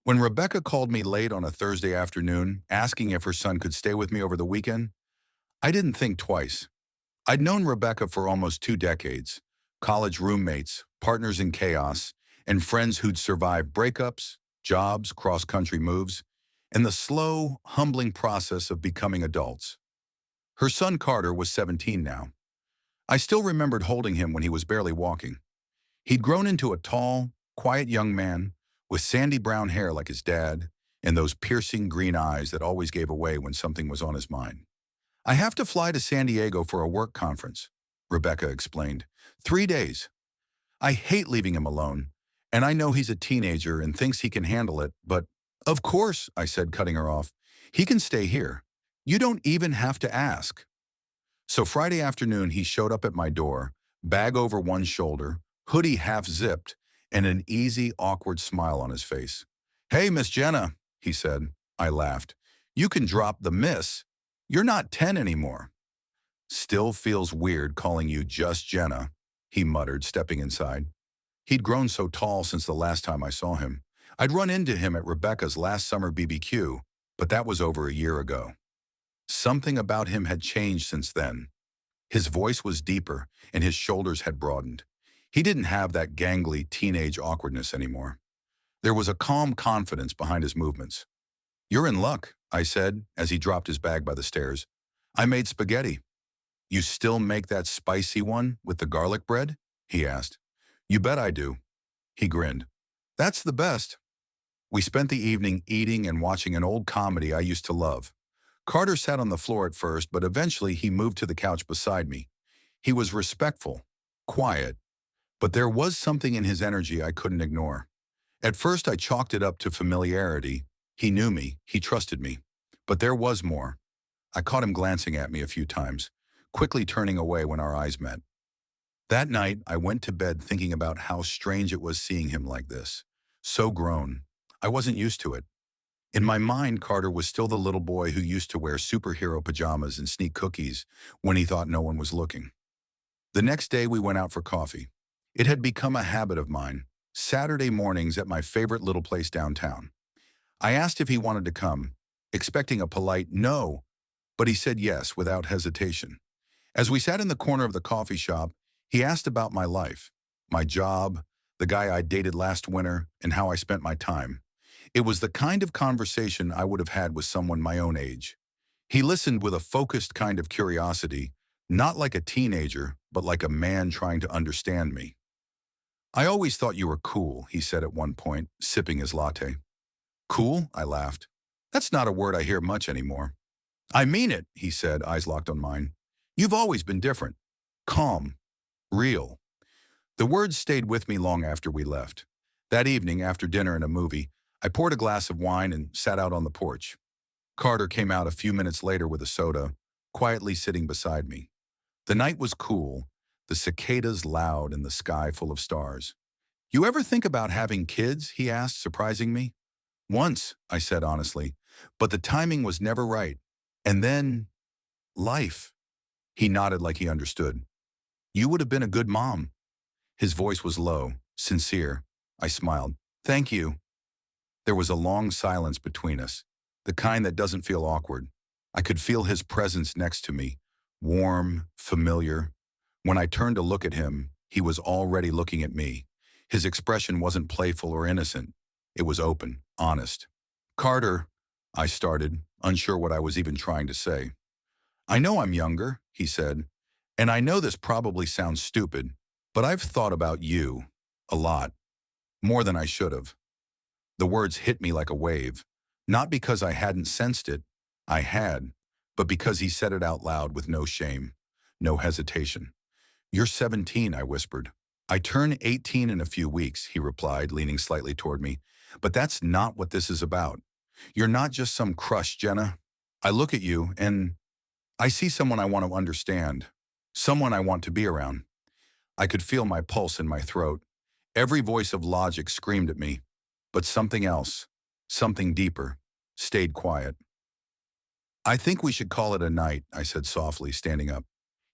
When Rebecca called me late on a Thursday afternoon, asking if her son could stay with me over the weekend, I didn't think twice. I'd known Rebecca for almost 2 decades, college roommates, partners in chaos, and friends who'd survived breakups, jobs, cross-country moves, and the slow, humbling process of becoming adults. Her son Carter was 17 now. I still remembered holding him when he was barely walking. He'd grown into a tall, quiet young man with sandy brown hair like his dad and those piercing green eyes that always gave away when something was on his mind. "I have to fly to San Diego for a work conference," Rebecca explained. "3 days. I hate leaving him alone, and I know he's a teenager and thinks he can handle it, but—" "Of course," I said, cutting her off. "He can stay here. You don't even have to ask." So Friday afternoon, he showed up at my door, bag over one shoulder, hoodie half zipped, and an easy, awkward smile on his face. "Hey, Miss Jenna," he said. I laughed. "You can drop the miss. You're not 10 anymore." "Still feels weird calling you just Jenna," he muttered, stepping inside. He'd grown so tall since the last time I saw him. I'd run into him at Rebecca's last summer BBQ, but that was over a year ago. Something about him had changed since then. His voice was deeper, and his shoulders had broadened. He didn't have that gangly teenage awkwardness anymore. There was a calm confidence behind his movements. "You're in luck," I said, as he dropped his bag by the stairs. "I made spaghetti." "You still make that spicy one with the garlic bread?" he asked. "You bet I do." He grinned. "That's the best." We spent the evening eating and watching an old comedy I used to love. Carter sat on the floor at first, but eventually he moved to the couch beside me. He was respectful, quiet, but there was something in his energy I couldn't ignore. At first I chalked it up to familiarity. He knew me, he trusted me. But there was more. I caught him glancing at me a few times, quickly turning away when our eyes met. That night, I went to bed thinking about how strange it was seeing him like this. So grown. I wasn't used to it. In my mind, Carter was still the little boy who used to wear superhero pajamas and sneak cookies when he thought no one was looking. The next day, we went out for coffee. It had become a habit of mine, Saturday mornings at my favorite little place downtown. I asked if he wanted to come, expecting a polite no, but he said yes without hesitation. As we sat in the corner of the coffee shop, he asked about my life, my job, the guy I dated last winter, and how I spent my time. It was the kind of conversation I would have had with someone my own age. He listened with a focused kind of curiosity, not like a teenager, but like a man trying to understand me. "I always thought you were cool," he said at one point, sipping his latte. "Cool?" I laughed. "That's not a word I hear much anymore." "I mean it," he said, eyes locked on mine. "You've always been different. Calm. Real." The words stayed with me long after we left. That evening, after dinner and a movie, I poured a glass of wine and sat out on the porch. Carter came out a few minutes later with a soda, quietly sitting beside me. The night was cool, the cicadas loud and the sky full of stars. "You ever think about having kids?" he asked, surprising me. "Once," I said honestly, "but the timing was never right. And then, life." He nodded like he understood. "You would have been a good mom." His voice was low, sincere. I smiled. "Thank you." There was a long silence between us, the kind that doesn't feel awkward. I could feel his presence next to me, warm, familiar. When I turned to look at him, he was already looking at me. His expression wasn't playful or innocent. It was open, honest. "Carter," I started, unsure what I was even trying to say. "I know I'm younger," he said, "and I know this probably sounds stupid, but I've thought about you a lot, more than I should have." The words hit me like a wave, not because I hadn't sensed it, I had, but because he said it out loud with no shame, no hesitation. "You're 17, I whispered. "I turn 18 in a few weeks," he replied, leaning slightly toward me. "But that's not what this is about. You're not just some crush, Jenna. I look at you and I see someone I want to understand, someone I want to be around." I could feel my pulse in my throat. Every voice of logic screamed at me, but something else, something deeper, stayed quiet. "I think we should call it a night," I said softly, standing up.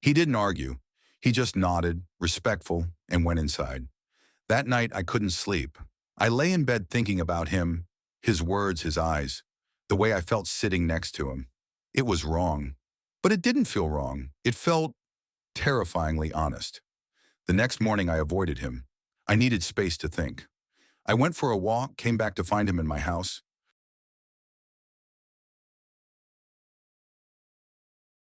He didn't argue. He just nodded, respectful, and went inside. That night I couldn't sleep. I lay in bed thinking about him, His words, his eyes, the way I felt sitting next to him. It was wrong. But it didn't feel wrong. It felt terrifyingly honest. The next morning I avoided him. I needed space to think. I went for a walk, came back to find him in my house.